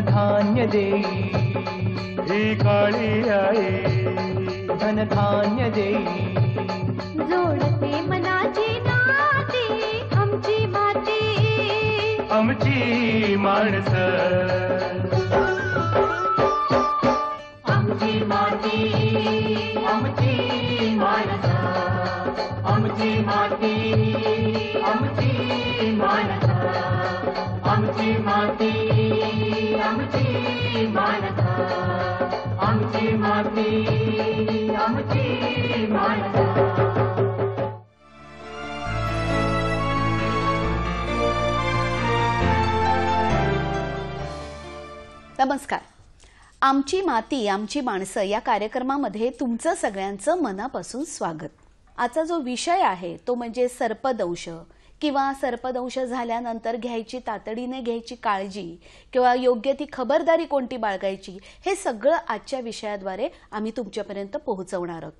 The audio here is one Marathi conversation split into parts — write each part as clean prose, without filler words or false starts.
धनधान्य देई ही काळी आई धनधान्य देई जोडते मनाची नाती आमची माती आमची माणसं आमची माती आमची माणसं आमची माती आमची माणसं आमची माती आमची माणसं आमची माती आमची माणसं. नमस्कार. आमची माती आमची माणसं या कार्यक्रमामध्ये तुमचं सगळ्यांचं मनापासून स्वागत. आजचा जो विषय आहे तो म्हणजे सर्पदंश किंवा सर्पदंश झाल्यानंतर घ्यायची तातडीने घ्यायची काळजी किंवा योग्य ती खबरदारी कोणती बाळगायची हे सगळं आजच्या विषयाद्वारे आम्ही तुमच्यापर्यंत पोहोचवणार आहोत.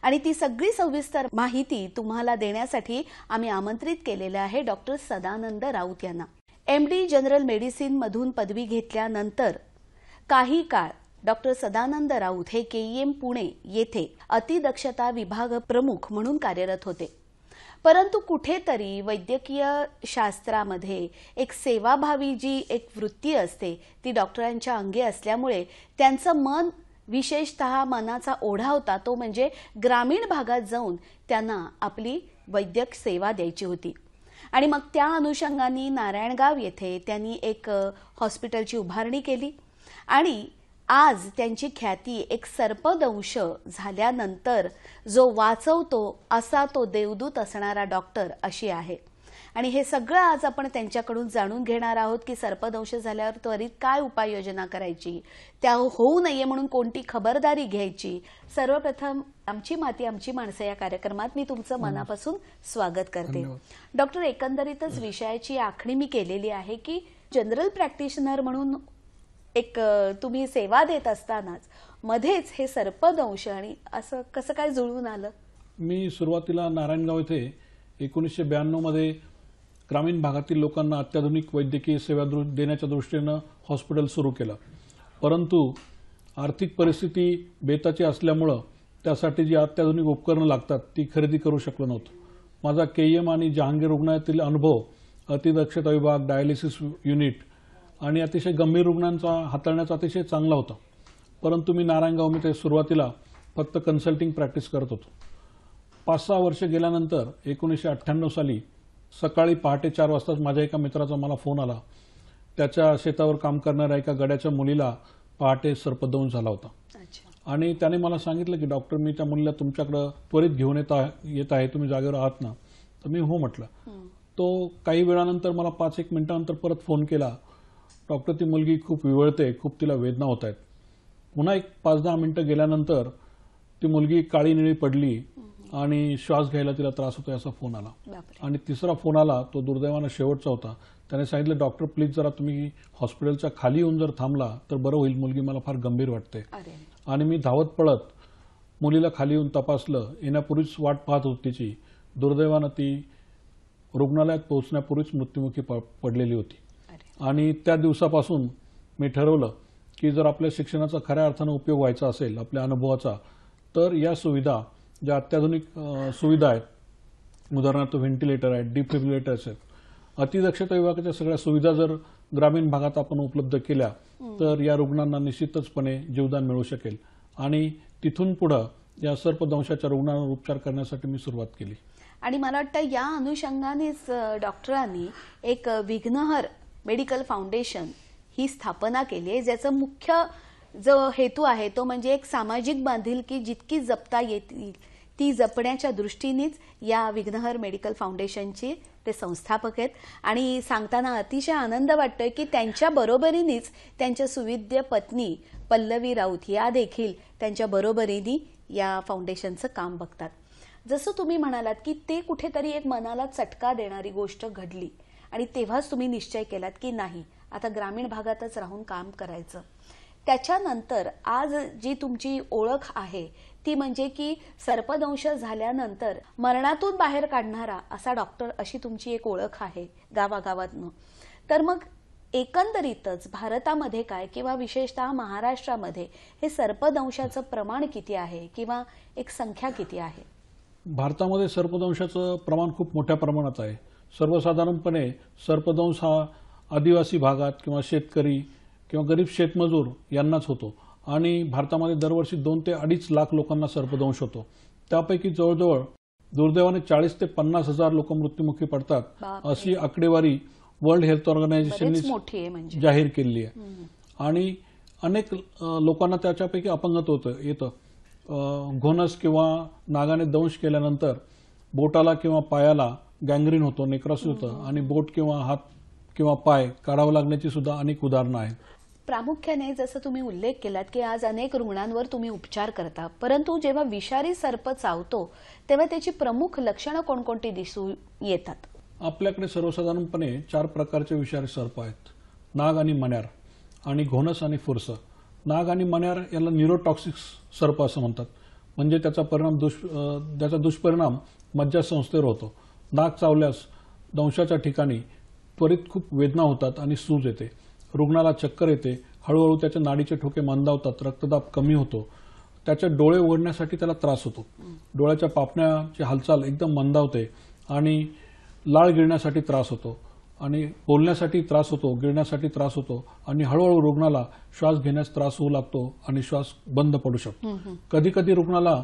आणि ती सगळी सविस्तर माहिती तुम्हाला देण्यासाठी आम्ही आमंत्रित केलेलं आहे डॉक्टर सदानंद राऊत यांना. MD जनरल मेडिसिन मधून पदवी घेतल्यानंतर काही काळ डॉक्टर सदानंद राऊत हे KEM पुणे येथे अतिदक्षता विभाग प्रमुख म्हणून कार्यरत होते. परंतु कुठेतरी वैद्यकीय शास्त्रामध्ये एक सेवाभावी जी एक वृत्ती असते ती डॉक्टरांच्या अंगी असल्यामुळे त्यांचं मन विशेषतः मनाचा ओढा होता तो म्हणजे ग्रामीण भागात जाऊन त्यांना आपली वैद्यक सेवा द्यायची होती. आणि मग त्या अनुषंगाने नारायणगाव येथे त्यांनी एक हॉस्पिटलची उभारणी केली आणि आज त्यांची ख्याती एक सर्पदंश झाल्यानंतर जो वाचवतो असा तो देवदूत असणारा डॉक्टर अशी आहे. आणि हे सगळं आज आपण त्यांच्याकडून जाणून घेणार आहोत की सर्पदंश झाल्यावर त्वरित काय उपाययोजना करायची, त्या होऊ नये म्हणून कोणती खबरदारी घ्यायची. सर्वप्रथम आमची माती आमची माणसं या कार्यक्रमात मी तुमचं मनापासून स्वागत करते. डॉक्टर, एकंदरीतच विषयाची आखणी मी केलेली आहे की जनरल प्रॅक्टिशनर म्हणून एक तुम्ही सेवा देत असतानाच मध्येच हे सर्पदंश आणि असं कसं काय जुळून आलं? मी सुरुवातीला नारायणगाव येथे 1992 मध्ये ग्रामीण भागातील लोकांना अत्याधुनिक वैद्यकीय सेवा देण्याच्या दृष्टीने हॉस्पिटल सुरू केलं. परंतु आर्थिक परिस्थिती बेताची असल्यामुळे त्यासाठी जी अत्याधुनिक उपकरणं लागतात ती खरेदी करू शकलो नव्हतो. माझा KEM आणि जहांगीर रुग्णालयातील अनुभव अतिदक्षता विभाग, डायलिसिस युनिट आणि अतिशय गंभीर रुग्णांचा हाताळण्याचा अतिशय चांगला होता. परंतु मी नारायणगावमध्ये सुरुवातीला फक्त कन्सल्टिंग प्रॅक्टिस करत होतो. 5-6 वर्ष गेल्यानंतर 1998 साली सकाळी पहाटे 4 वाजताच माझ्या एका मित्राचा मला फोन आला. त्याच्या शेतावर काम करणाऱ्या एका गड्याच्या मुलीला पहाटे सर्पदंश झाला होता. आणि त्याने मला सांगितलं की डॉक्टर, मी त्या मुलीला तुमच्याकडे त्वरित घेऊन येत आहे, तुम्ही जागेवर आहात ना? तर मी हो म्हटलं. तो काही वेळानंतर मला 5-1 मिनिटानंतर परत फोन केला, डॉक्टर ती मुलगी खूप विवळते, खूप तिला वेदना होत आहेत. पुन्हा एक 5-10 मिनिटं गेल्यानंतर ती मुलगी काळी निळी पडली आणि श्वास घ्यायला तिला त्रास होतोय असा फोन आला. आणि तिसरा फोन आला, तो दुर्दैवाने शेवटचा होता. त्याने सांगितलं, डॉक्टर प्लीज जरा तुम्ही हॉस्पिटलच्या खाली येऊन जर थांबला तर बरं होईल, मुलगी मला फार गंभीर वाटते. आणि मी धावत पळत मुलीला खाली येऊन तपासलं. येण्यापूर्वीच वाट पाहत होती तिची. दुर्दैवानं ती रुग्णालयात पोहोचण्यापूर्वीच मृत्युमुखी पडलेली होती. आणि त्या दिवसापासून मी ठरवलं की जर आपल्या शिक्षणाचा खऱ्या अर्थानं उपयोग व्हायचा असेल आपल्या अनुभवाचा, तर या सुविधा ज्या अत्याधुनिक सुविधा आहेत, उदाहरणार्थ व्हेंटिलेटर आहेत, डिफिब्रिलेटर्स आहेत, अतिदक्षता विभागाच्या सगळ्या सुविधा जर ग्रामीण भागात आपण उपलब्ध केल्या तर या रुग्णांना निश्चितचपणे जीवदान मिळू शकेल. आणि तिथून पुढे या सर्पदंशाच्या रुग्णांवर उपचार करण्यासाठी मी सुरुवात केली. आणि मला वाटतं या अनुषंगानेच डॉक्टरांनी एक विघ्नहर मेडिकल फाउंडेशन ही स्थापना केली आहे, ज्याचं मुख्य जो हेतू आहे तो म्हणजे एक सामाजिक बांधिलकी जितकी जपता येतील ती जपण्याच्या दृष्टीनेच या विघ्नहर मेडिकल फाउंडेशनचे ते संस्थापक आहेत. आणि सांगताना अतिशय आनंद वाटतोय की त्यांच्या बरोबरीनेच त्यांच्या सुविद्य पत्नी पल्लवी राऊत या देखील त्यांच्या बरोबरीने या फाउंडेशनचं काम बघतात. जसं तुम्ही म्हणालात की ते कुठेतरी एक मनाला चटका देणारी गोष्ट घडली आणि तेव्हाच तुम्ही निश्चय केलात की नाही, आता ग्रामीण भागातच राहून काम करायचं. त्याच्यानंतर आज जी तुमची ओळख आहे ती म्हणजे की सर्पदंश झाल्यानंतर मरणातून बाहेर काढणारा असा डॉक्टर अशी तुमची एक ओळख आहे गावागावातनं. तर मग एकंदरीतच भारतामध्ये काय किंवा विशेषतः महाराष्ट्रामध्ये हे सर्पदंशाचं प्रमाण किती आहे किंवा एक संख्या किती आहे? भारतामध्ये सर्पदंशाचं प्रमाण खूप मोठ्या प्रमाणात आहे. सर्वसाधारणपणे सर्पदंश हा आदिवासी भागात किंवा शेतकरी किंवा गरीब शेतमजूर यांनाच होतो आणि भारतामध्ये दरवर्षी 2 ते 2.5 लाख लोकांना सर्पदंश होतो. त्यापैकी जवळजवळ दुर्दैवाने 40 ते 50 हजार लोक मृत्युमुखी पडतात, बापरे. अशी आकडेवारी वर्ल्ड हेल्थ बरीच ऑर्गनायझेशनने मोठी आहे म्हणजे. जाहीर केलेली आहे. आणि अनेक लोकांना त्याच्यापैकी अपंगत्व येतं. घोणस किंवा नागाने दंश केल्यानंतर बोटाला किंवा पायाला गँग्रीन होतो, नेक्रोसिस होतं आणि बोट किंवा हात किंवा पाय काढावं लागण्याची सुद्धा अनेक उदाहरणं आहेत. प्रामुख्याने जसं तुम्ही उल्लेख केलात की आज अनेक रुग्णांवर तुम्ही उपचार करता, परंतु जेव्हा विषारी सर्प चावतो तेव्हा त्याची प्रमुख लक्षणं कोणकोणती दिसून येतात? आपल्याकडे सर्वसाधारणपणे 4 प्रकारचे विषारी सर्प आहेत: नाग आणि मण्यार आणि घोणस आणि फुरसं. नाग आणि मण्यार याला न्यूरोटॉक्सिक सर्प असं म्हणतात, म्हणजे त्याचा दुष्परिणाम मज्जासंस्थेवर होतो. नाग चावल्यास दंशाच्या ठिकाणी त्वरित खूप वेदना होतात आणि सूज येते. रुग्णाला चक्कर येते, हळूहळू त्याच्या नाडीचे ठोके मंदावतात, रक्तदाब कमी होतो, त्याचे डोळे उघडण्यासाठी त्याला त्रास होतो, डोळ्याच्या पापण्याची हालचाल एकदम मंदावते आणि लाळ गिळण्यासाठी त्रास होतो आणि बोलण्यासाठी त्रास होतो, गिळण्यासाठी त्रास होतो आणि हळूहळू रुग्णाला श्वास घेण्यास त्रास होऊ लागतो आणि श्वास बंद पडू शकतो. कधी कधी रुग्णाला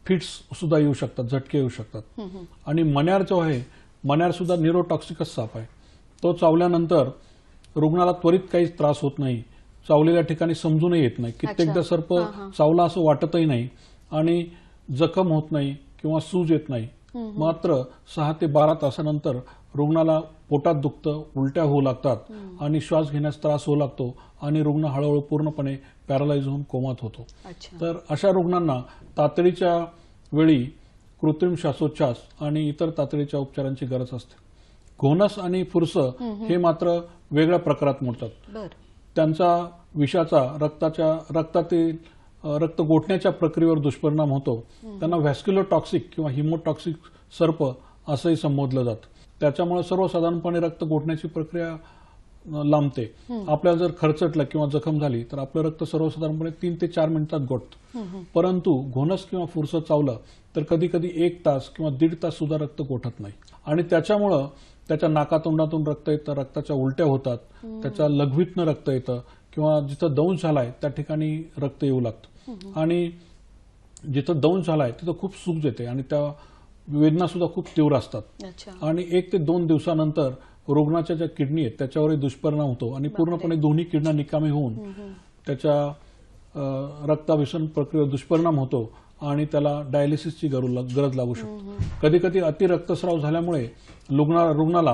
फिट्स सुद्धा येऊ शकतात, झटके येऊ शकतात. आणि मण्यार जो आहे, मण्यार सुद्धा न्यूरोटॉक्सिकच साप आहे. तो चावल्यानंतर रुग्णाला त्वरित काही त्रास होत नाही, चावलेल्या ठिकाणी समजूनही येत नाही, कित्येकदा सर्प चावला असं वाटतही नाही आणि जखम होत नाही किंवा सूज येत नाही. मात्र 6 ते 12 तासानंतर रुग्णाला पोटात दुखतं, उलट्या होऊ लागतात आणि श्वास घेण्यास त्रास होऊ लागतो आणि रुग्ण हळूहळू पूर्णपणे पॅरालाइज होऊन कोमात होतो. तर अशा रुग्णांना तातडीच्या वेळी कृत्रिम श्वासोच्छ्वास आणि इतर तातडीच्या उपचारांची गरज असते. घोणस आणि फुरसं हे मात्र वेगळ्या प्रकारात मोडतात. त्यांचा विषाचा रक्तातील रक्त गोठण्याच्या प्रक्रियेवर दुष्परिणाम होतो. त्यांना व्हॅस्क्युलर टॉक्सिक किंवा हिमोटॉक्सिक सर्प असंही संबोधलं जातं. त्याच्यामुळे सर्वसाधारणपणे रक्त गोठण्याची प्रक्रिया लांबते. आपल्याला जर खरचटलं किंवा जखम झाली तर आपलं रक्त सर्वसाधारणपणे 3 ते 4 मिनिटात गोठतं. परंतु घोणस किंवा फुरसं चावलं तर कधी कधी 1 तास किंवा 1.5 तास सुद्धा रक्त गोठत नाही आणि त्याच्यामुळं त्याच्या नाकातोंडातून रक्त येतं, रक्ताच्या उलट्या होतात, त्याच्या लघवीतनं रक्त येतं किंवा जिथं दंश झालाय त्या ठिकाणी रक्त येऊ लागतं आणि जिथं दंश झालाय तिथं खूप सूज येते आणि त्या वेदना सुद्धा खूप तीव्र असतात. आणि 1 ते 2 दिवसानंतर रुग्णाच्या ज्या किडनी आहेत त्याच्यावरही दुष्परिणाम होतो आणि पूर्णपणे दोन्ही किडन्या निकामी होऊन त्याच्या रक्ताभिसरण प्रक्रियेवर दुष्परिणाम होतो आणि त्याला डायलिसिसची गरज लागू शकते. कधी कधी अतिरक्तस्राव झाल्यामुळे रुग्णाला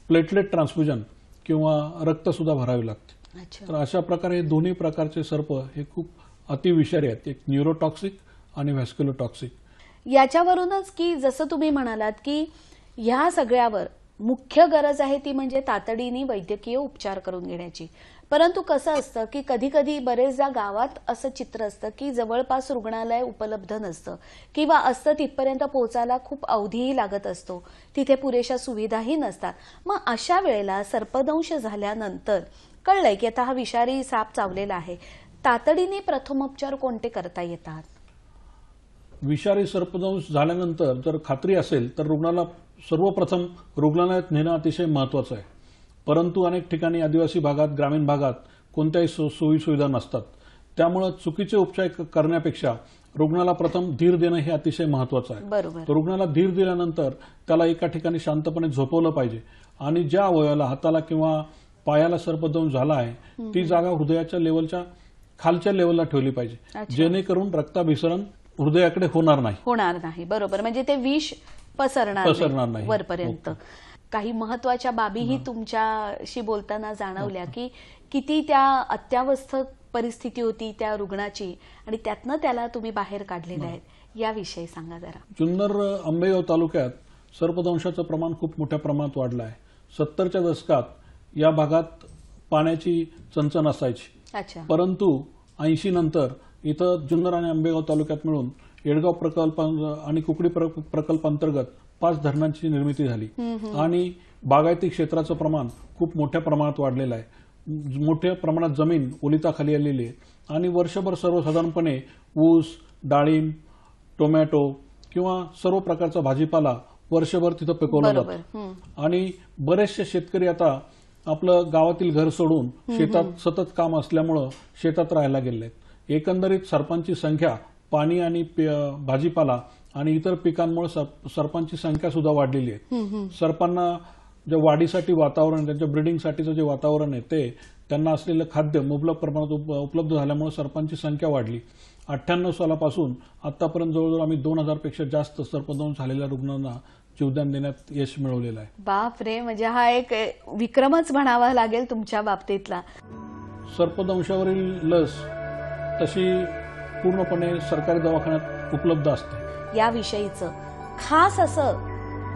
प्लेटलेट ट्रान्सफ्युजन किंवा रक्त सुद्धा भरावे लागते. तर अशा प्रकारे हे दोन्ही प्रकारचे सर्प हे खूप अतिविषारी आहेत, एक न्यूरोटॉक्सिक आणि व्हॅस्क्युलर टॉक्सिक. याच्यावरूनच की जसं तुम्ही म्हणालात की ह्या सगळ्यावर मुख्य गरज आहे ती म्हणजे तातडीने वैद्यकीय उपचार करून घेण्याची. परंतु कसं असतं की कधी कधी बरेचदा गावात असं चित्र असतं की जवळपास रुग्णालय उपलब्ध नसतं किंवा असतं तिथपर्यंत पोहोचायला खूप अवधीही लागत असतो, तिथे पुरेशा सुविधाही नसतात. मग अशा वेळेला सर्पदंश झाल्यानंतर कळलंय की आता हा विषारी साप चावलेला आहे, तातडीने प्रथमोपचार कोणते करता येतात? विषारी सर्पदंश झाल्यानंतर जर खात्री असेल तर रुग्णाला सर्वप्रथम रुग्णालयात नेणं अतिशय महत्वाचं आहे. परंतु अनेक ठिकाणी आदिवासी भागात, ग्रामीण भागात कोणत्याही सोयी सुविधा नसतात. त्यामुळे चुकीचे उपचार करण्यापेक्षा रुग्णाला प्रथम धीर देणं हे अतिशय महत्वाचं आहे. बरोबर. रुग्णाला धीर दिल्यानंतर त्याला एका ठिकाणी शांतपणे झोपवलं पाहिजे आणि ज्या अवयवाला, हाताला किंवा पायाला सर्पदंश झाला आहे ती जागा हृदयाच्या लेवलच्या खालच्या लेवलला ठेवली पाहिजे, जेणेकरून रक्ताभिसरण हृदयाकडे होणार नाही. बरोबर, म्हणजे ते विष पसरणार नाही वरपर्यंत. काही महत्वाच्या बाबीही तुमच्याशी बोलताना जाणवल्या की किती त्या अत्यावस्थक परिस्थिती होती त्या रुग्णाची आणि त्यातनं त्याला तुम्ही बाहेर काढलेलं आहे, याविषयी सांगा जरा. जुन्नर आंबेगाव तालुक्यात सर्पदंशाचं प्रमाण खूप मोठ्या प्रमाणात वाढलं आहे. 70च्या दशकात या भागात पाण्याची चणचण असायची, परंतु 80 नंतर इथं जुन्नर आणि आंबेगाव तालुक्यात मिळून येडगाव प्रकल्प आणि कुकडी प्रकल्प अंतर्गत 5 धरणांची निर्मिती झाली आणि बागायती क्षेत्राचं प्रमाण खूप मोठ्या प्रमाणात वाढलेलं आहे. मोठ्या प्रमाणात जमीन ओलिताखाली आलेली आहे आणि वर्षभर सर्वसाधारणपणे ऊस, डाळिंब, टोमॅटो किंवा सर्व प्रकारचा भाजीपाला वर्षभर तिथं पिकवला बरोबर. जातो. आणि बरेचसे शेतकरी आता आपलं गावातील घर सोडून शेतात सतत काम असल्यामुळं शेतात राहायला गेले आहेत. एकंदरीत सरपांची संख्या पाणी आणि भाजीपाला आणि इतर पिकांमुळे सरपांची संख्या सुद्धा वाढलेली आहे. सरपांना जे वाढीसाठी वातावरण, त्यांच्या ब्रिडिंगसाठीचं जे वातावरण आहे ते, त्यांना असलेलं खाद्य मुबलक प्रमाणात उपलब्ध झाल्यामुळे सरपांची संख्या वाढली. 98 सालापासून आतापर्यंत जवळजवळ आम्ही 2000 पेक्षा जास्त सर्पदंश झालेल्या रुग्णांना जीवदान देण्यात यश मिळवलेलं आहे. बाप रे, म्हणजे हा एक विक्रमच म्हणावा लागेल तुमच्या बाबतीतला. सर्पदंशावरील लस तशी पूर्णपणे सरकारी दवाखान्यात उपलब्ध असते. याविषयीचं खास असं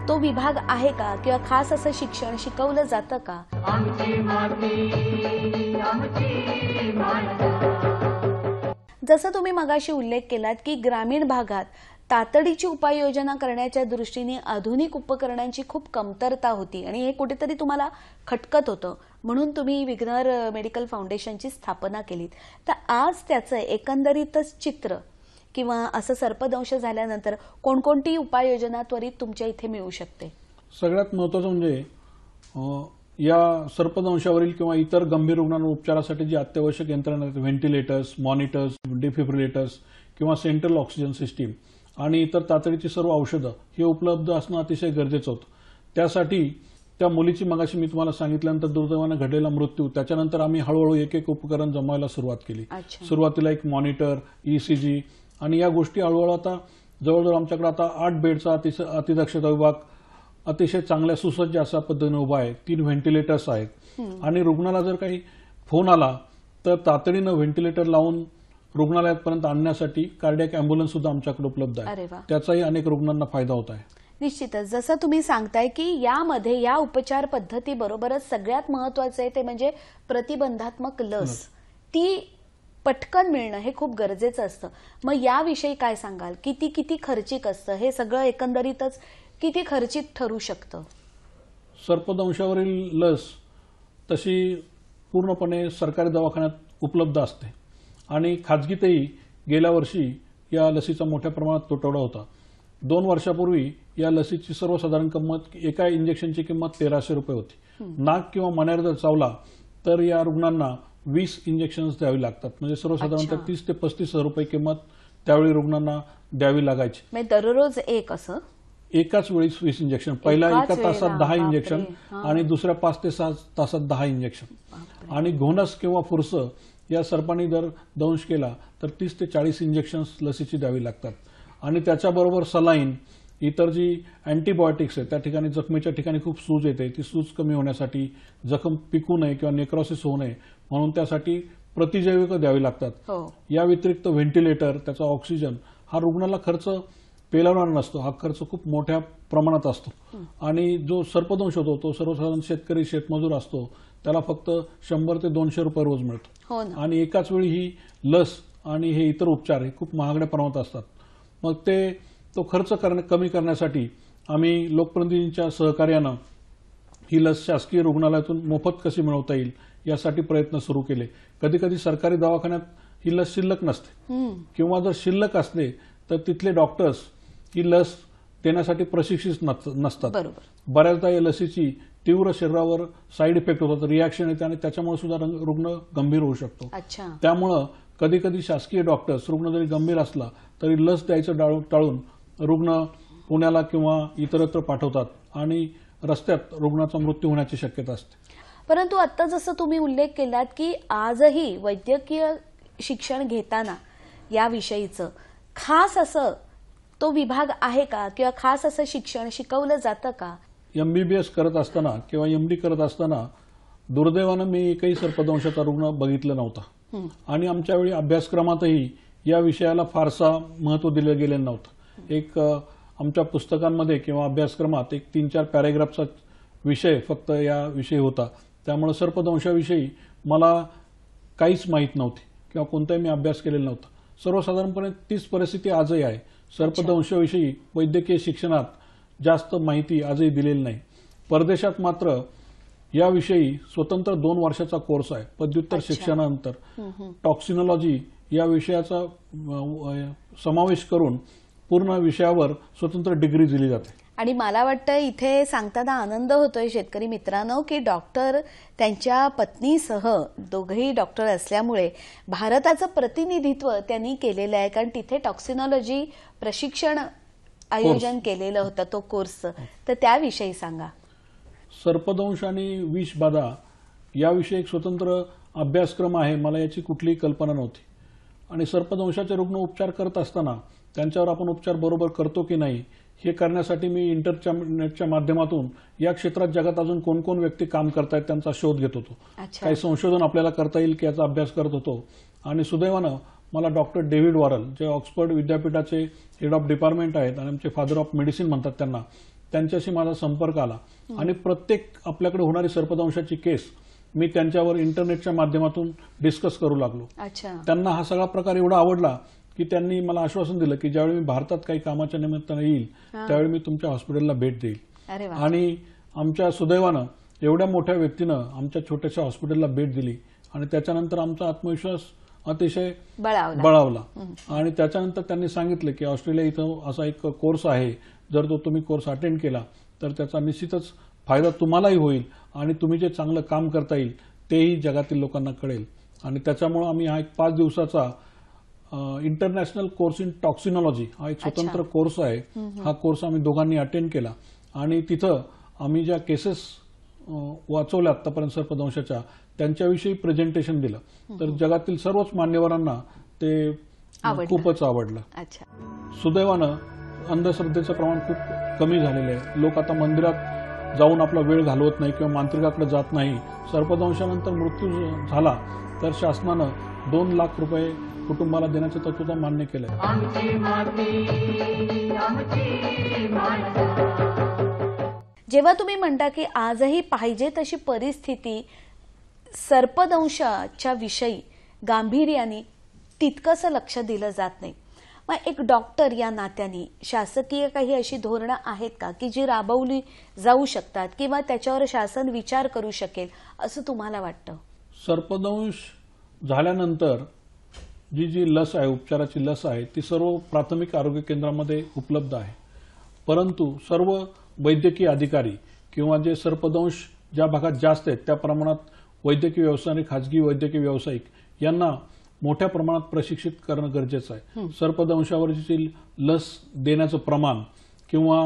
तो विभाग आहे का किंवा खास असं शिक्षण शिकवलं जातं का? आमची माती आमची माणसं. जसं तुम्ही मगाशी उल्लेख केलात की ग्रामीण भागात तातडीची उपाययोजना करण्याच्या दृष्टीने आधुनिक उपकरणांची खूप कमतरता होती आणि हे कुठेतरी तुम्हाला खटकत होतं, म्हणून तुम्ही विघ्नर मेडिकल फाउंडेशनची स्थापना केलीत. तर आज त्याचं एकंदरीतच चित्र किंवा असं सर्पदंश झाल्यानंतर कोणकोणती उपाययोजना त्वरित तुमच्या इथे मिळू शकते? सगळ्यात महत्त्वाचं म्हणजे या सर्पदंशावरील किंवा इतर गंभीर रुग्णांवर उपचारासाठी जी अत्यावश्यक यंत्रणा आहेत, व्हेंटिलेटर्स, मॉनिटर्स, डिफिब्रिलेटर्स किंवा सेंट्रल ऑक्सिजन सिस्टीम आणि इतर तातडीची सर्व औषधं हे उपलब्ध असणं अतिशय गरजेचं होतं. त्यासाठी त्या मुलीची मगाशी मी तुम्हाला सांगितल्यानंतर दुर्दैवानं घडलेला मृत्यू, त्याच्यानंतर आम्ही हळूहळू एक एक उपकरण जमवायला सुरुवात केली. सुरुवातीला एक मॉनिटर, ECG आणि या गोष्टी हळूहळू आता जवळजवळ आमच्याकडे आता 8 बेडचा अतिदक्षता विभाग अतिशय चांगल्या सुसज्ज अशा पद्धतीने उभा आहे. 3 व्हेंटिलेटर्स आहेत आणि रुग्णाला जर काही फोन आला तर तातडीनं व्हेंटिलेटर लावून रुग्णालयापर्यंत आणण्यासाठी कार्डियक अँब्युलन्स सुद्धा आमच्याकडे उपलब्ध आहे. त्याचाही अनेक रुग्णांना फायदा होत आहे. निश्चितच, जसं तुम्ही सांगताय की यामध्ये या उपचार पद्धतीबरोबरच सगळ्यात महत्वाचं आहे ते म्हणजे प्रतिबंधात्मक लस, ती पटकन मिळणं हे खूप गरजेचं असतं. मग याविषयी काय सांगाल? किती खर्चिक असतं हे सगळं? एकंदरीतच किती खर्चिक ठरू शकतं? सर्पदंशावरील लस तशी पूर्णपणे सरकारी दवाखान्यात उपलब्ध असते आणि खाजगीतही गेल्या वर्षी या लसीचा मोठ्या प्रमाणात तुटवडा होता. 2 वर्षापूर्वी या लसीची सर्वसाधारण किंमत, एका इंजेक्शनची किंमत 1300 रुपये होती. नाक किंवा मण्यावर जर चावला तर या रुग्णांना 20 इंजेक्शन्स द्यावी लागतात. म्हणजे सर्वसाधारणतः 30 ते 35 हजार रुपये किंमत त्यावेळी रुग्णांना द्यावी लागायची. म्हणजे दररोज एक असं एकाच वेळी 20 इंजेक्शन, पहिल्या एका तासात 10 इंजेक्शन आणि दुसऱ्या 5 ते 6 तासात 10 इंजेक्शन. आणि घोणस किंवा फुरसं या सर्पांनी जर दंश केला तर 30 ते 40 इंजेक्शन्स लसीची द्यावी लागतात. आणि त्याच्याबरोबर सलाईन, इतर जी अँटीबायोटिक्स आहे, त्या ठिकाणी जखमेच्या ठिकाणी खूप सूज येते, ती सूज कमी होण्यासाठी, जखम पिकू नये किंवा नेक्रोसिस होऊ नये म्हणून त्यासाठी प्रतिजैविक द्यावी लागतात. या व्यतिरिक्त व्हेंटिलेटर, त्याचा ऑक्सिजन, हा रुग्णाला खर्च पेलवणार नसतो, हा खर्च खूप मोठ्या प्रमाणात असतो. आणि जो सर्पदंश होतो तो सर्वसाधारण शेतकरी, शेतमजूर असतो, त्याला फक्त 100 ते 200 रुपये रोज मिळतो. आणि एकाच वेळी ही लस आणि हे इतर उपचार हे खूप महागड्या प्रमाणात असतात. मग तो खर्च कमी करण्यासाठी आम्ही लोकप्रतिनिधींच्या सहकार्यानं ही लस शासकीय रुग्णालयातून मोफत कशी मिळवता येईल यासाठी प्रयत्न सुरू केले. कधी कधी सरकारी दवाखान्यात ही लस शिल्लक नसते किंवा जर शिल्लक असले तर तिथले डॉक्टर्स ही लस देण्यासाठी प्रशिक्षित नसतात. बऱ्याचदा या लसीची तीव्र शरीरावर साईड इफेक्ट होतात, रिॲक्शन येते आणि त्याच्यामुळे सुद्धा रुग्ण गंभीर होऊ शकतो. त्यामुळं कधी कधी शासकीय डॉक्टर्स रुग्ण जरी गंभीर असला तरी लस द्यायचं टाळून रुग्ण पुण्याला किंवा इतरत्र पाठवतात आणि रस्त्यात रुग्णाचा मृत्यू होण्याची शक्यता असते. परंतु आता जसं तुम्ही उल्लेख केलात की आजही वैद्यकीय शिक्षण घेताना याविषयीचं खास असं तो विभाग आहे का किंवा खास असं शिक्षण शिकवलं जातं का? MBBS करत असताना किंवा MD करत असताना दुर्दैवानं मी एकही सर्पदंशाचा रुग्ण बघितलं नव्हता आणि आमच्या वेळी अभ्यासक्रमातही या विषयाला फारसा महत्त्व दिलं गेलं नव्हतं. एक आमच्या पुस्तकांमध्ये किंवा अभ्यासक्रमात एक 3-4 पॅरेग्राफचा विषय फक्त या विषयी होता. त्यामुळे सर्पदंशाविषयी मला काहीच माहीत नव्हती किंवा कोणताही मी अभ्यास केलेला नव्हता. सर्वसाधारणपणे तीच परिस्थिती आजही आहे. सर्पदंशाविषयी वैद्यकीय शिक्षणात जास्त माहिती आजही दिलेली नाही. परदेशात मात्र याविषयी स्वतंत्र 2 वर्षाचा कोर्स आहे. पदव्युत्तर शिक्षणानंतर टॉक्सिनॉलॉजी या विषयाचा समावेश करून पूर्ण विषयावर स्वतंत्र डिग्री दिली जाते. आणि मला वाटतं इथे सांगताना आनंद होतोय शेतकरी मित्रांनो की डॉक्टर त्यांच्या पत्नीसह दोघेही डॉक्टर असल्यामुळे भारताचं प्रतिनिधित्व त्यांनी केलेलं आहे. कारण तिथे टॉक्सिनॉलॉजी प्रशिक्षण आयोजन केलेलं होतं तो कोर्सचं. तर त्याविषयी सांगा. सर्पदंश आणि विषबाधा याविषयी एक स्वतंत्र अभ्यासक्रम आहे. मला याची कुठलीही कल्पना नव्हती. आणि सर्पदंशाचे रुग्ण उपचार करत असताना त्यांच्यावर आपण उपचार बरोबर करतो की नाही हे करण्यासाठी मी इंटरनेटच्या माध्यमातून या क्षेत्रात जगात अजून कोण कोण व्यक्ती काम करतायत त्यांचा शोध घेत होतो. काही संशोधन आपल्याला करता येईल की याचा अभ्यास करत होतो. आणि सुदैवानं मला डॉक्टर डेव्हिड वॉरल जे ऑक्सफर्ड विद्यापीठाचे हेड ऑफ डिपार्टमेंट आहेत आणि आमचे फादर ऑफ मेडिसिन म्हणतात त्यांना, त्यांच्याशी माझा संपर्क आला. आणि प्रत्येक आपल्याकडे होणारी सर्पदंशाची केस मी त्यांच्यावर इंटरनेटच्या माध्यमातून डिस्कस करू लागलो. त्यांना हा सगळा प्रकार एवढा आवडला की त्यांनी मला आश्वासन दिलं की ज्यावेळी मी भारतात काही कामाच्या निमित्तानं येईल त्यावेळी मी तुमच्या हॉस्पिटलला भेट देईल. आणि आमच्या सुदैवानं एवढ्या मोठ्या व्यक्तीनं आमच्या छोट्याशा हॉस्पिटलला भेट दिली आणि त्याच्यानंतर आमचा आत्मविश्वास अतिशय बळावला. आणि त्याच्यानंतर त्यांनी सांगितलं की ऑस्ट्रेलिया इथं असा एक कोर्स आहे, जर तो तुम्ही कोर्स अटेंड केला तर त्याचा निश्चितच फायदा तुम्हालाही होईल आणि तुम्ही जे चांगलं काम करता येईल तेही जगातील लोकांना कळेल. आणि त्याच्यामुळे आम्ही हा एक 5 दिवसाचा इंटरनॅशनल कोर्स इन टॉक्सिनॉलॉजी हा एक स्वतंत्र कोर्स आहे. हा कोर्स आम्ही दोघांनी अटेंड केला आणि तिथं आम्ही ज्या केसेस वाचवल्या आतापर्यंत सर्पदंशाच्या त्यांच्याविषयी प्रेझेंटेशन दिलं. तर जगातील सर्वच मान्यवरांना ते खूपच आवडलं. सुदैवानं अंधश्रद्धेचं प्रमाण खूप कमी झालेलं आहे. लोक आता मंदिरात जाऊन आपला वेळ घालवत नाही किंवा मांत्रिकाकडे जात नाही. सर्पदंशानंतर मृत्यू झाला तर शासनानं 2 लाख रुपये कुटुंबाला देण्याचं तत्त्व मान्य केलंय. जेव्हा तुम्ही म्हणता की आजही पाहिजे तशी परिस्थिती सर्पदंशाच्या विषयी गांभीर्याने तितकंसं लक्ष दिलं जात नाही, मग एक डॉक्टर या नात्याने शासकीय काही अशी धोरणं आहेत का की जी राबवली जाऊ शकतात किंवा त्याच्यावर शासन विचार करू शकेल असं तुम्हाला वाटतं? सर्पदंश झाल्यानंतर जी लस आहे, उपचाराची लस आहे, ती सर्व प्राथमिक आरोग्य केंद्रामध्ये उपलब्ध आहे. परंतु सर्व वैद्यकीय अधिकारी किंवा जे सर्पदंश ज्या भागात जास्त आहेत त्या प्रमाणात वैद्यकीय व्यवसाय, खाजगी वैद्यकीय व्यावसायिक यांना मोठ्या प्रमाणात प्रशिक्षित करणं गरजेचं आहे. सर्पदंशावरची लस देण्याचं प्रमाण किंवा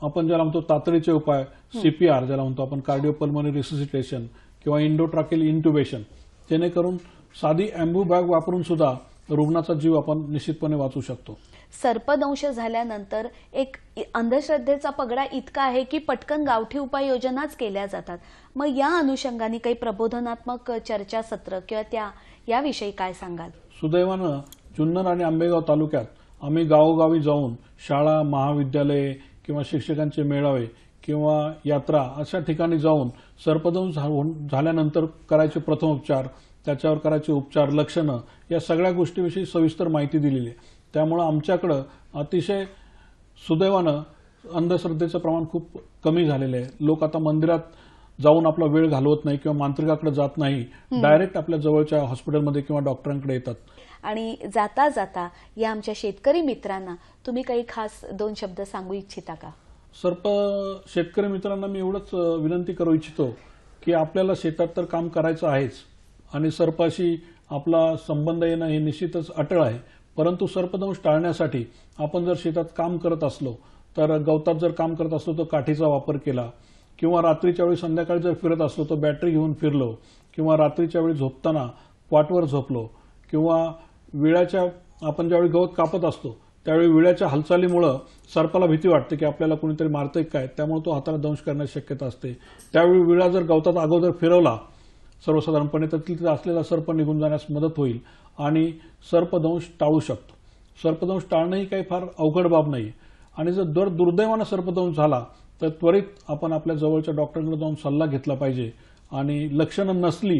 आपण ज्याला म्हणतो तातडीचे उपाय, CPR ज्याला म्हणतो आपण, कार्डिओपल्मोनरी रिससिटेशन किंवा इंडोट्राकेल इंट्युबेशन, जेणेकरून साधी अँबू बॅग वापरून सुद्धा रुग्णाचा जीव आपण निश्चितपणे वाचवू शकतो. सर्पदंश झाल्यानंतर एक अंधश्रद्धेचा पगडा इतका आहे की पटकन गावठी उपाययोजनाच केल्या जातात. मग या अनुषंगाने काही प्रबोधनात्मक चर्चासत्र किंवा याविषयी काय सांगाल? सुदैवानं जुन्नर आणि आंबेगाव तालुक्यात आम्ही गावोगावी जाऊन शाळा, महाविद्यालये किंवा शिक्षकांचे मेळावे किंवा यात्रा अशा ठिकाणी जाऊन सर्पदंश झाल्यानंतर करायचे प्रथमोपचार, त्याच्यावर करायचे उपचार, लक्षणं या सगळ्या गोष्टीविषयी सविस्तर माहिती दिलेली आहे. त्यामुळे आमच्याकडं अतिशय सुदैवानं अंधश्रद्धेचं प्रमाण खूप कमी झालेलं आहे. लोक आता मंदिरात जाऊन आपला वेळ घालवत नाही किंवा मांत्रिकाकडे जात नाही, डायरेक्ट आपल्या जवळच्या हॉस्पिटलमध्ये किंवा डॉक्टरांकडे येतात. आणि जाता जाता या आमच्या शेतकरी मित्रांना तुम्ही काही खास 2 शब्द सांगू इच्छिता का? शेतकरी मित्रांना मी एवढंच विनंती करू इच्छितो की आपल्याला शेतात तर काम करायचं आहेच आणि सर्पाशी आपला संबंध येणं हे निश्चितच अटळ आहे. परंतु सर्पदंश टाळण्यासाठी आपण जर शेतात काम करत असलो तर गवतात जर काम करत असलो तर काठीचा वापर केला किंवा रात्रीच्या वेळी संध्याकाळी जर फिरत असलो तर बॅटरी घेऊन फिरलो किंवा रात्रीच्या वेळी झोपताना क्वाटवर झोपलो किंवा विळ्याच्या आपण ज्यावेळी गवत कापत असतो त्यावेळी विळ्याच्या हालचालीमुळे सर्पाला भीती वाटते की आपल्याला कोणीतरी मारतंय काय, त्यामुळे तो हाताला दंश करण्याची शक्यता असते. त्यावेळी विळा जर गवतात अगोदर फिरवला सर्वसाधारणपणे तर तिथे असलेला सर्प निघून जाण्यास मदत होईल आणि सर्पदंश टाळू शकतो. सर्पदंश टाळणं ही काही फार अवघड बाब नाही. आणि जर दुर्दैवानं सर्पदंश झाला तर त्वरित आपण आपल्या जवळच्या डॉक्टरांकडे जाऊन सल्ला घेतला पाहिजे आणि लक्षणं नसली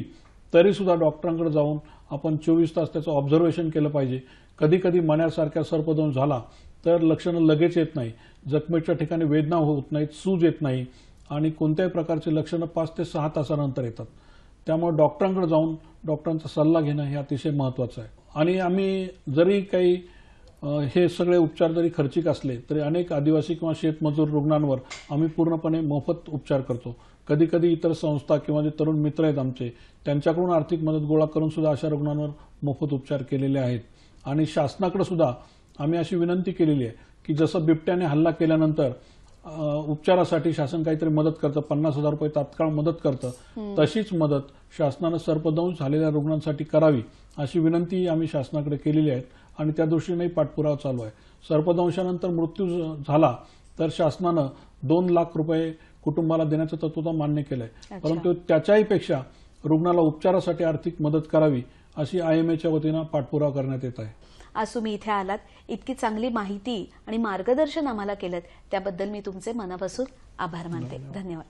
तरी सुद्धा डॉक्टरांकडे जाऊन आपण 24 तास त्याचं ऑब्झर्वेशन केलं पाहिजे. कधी कधी मण्यासारख्या सर्पदंश झाला तर लक्षणं लगेच येत नाही, जखमेच्या ठिकाणी वेदना होत नाहीत, सूज येत नाही आणि कोणत्याही प्रकारची लक्षणं 5 ते 6 तासानंतर येतात. त्यामुळे डॉक्टरांकडे जाऊन डॉक्टरांचा सल्ला घेणं हे अतिशय महत्त्वाचं आहे. आणि आम्ही जरी काही हे सगळे उपचार जरी खर्चिक असले तरी अनेक आदिवासी किंवा शेतमजूर रुग्णांवर आम्ही पूर्णपणे मोफत उपचार करतो. कधी कधी इतर संस्था किंवा जे तरुण मित्र आहेत आमचे त्यांच्याकडून आर्थिक मदत गोळा करून सुद्धा अशा रुग्णांवर मोफत उपचार केलेले आहेत. आणि शासनाकडे सुद्धा आम्ही अशी विनंती केलेली आहे की जसं बिबट्याने हल्ला केल्यानंतर उपचारासाठी शासन काहीतरी मदत करतं, 50,000 रुपये तात्काळ मदत करतं, तशीच मदत शासनानं सर्पदंश झालेल्या रुग्णांसाठी करावी अशी विनंती आम्ही शासनाकडे केलेली आहे आणि त्या दृष्टीनेही पाठपुरावा चालू आहे. सर्पदंशानंतर मृत्यू झाला तर शासनानं 2 लाख रुपये कुटुंबाला देण्याचं तत्त्व मान्य केलंय, परंतु त्याच्याही पेक्षा रुग्णाला उपचारासाठी आर्थिक मदत करावी अशी IMAच्या वतीनं पाठपुरावा करण्यात येत आहे. आज तुम्ही इथे आलात, इतकी चांगली माहिती आणि मार्गदर्शन आम्हाला केलं त्याबद्दल मी तुमचे मनापासून आभार मानते. धन्यवाद.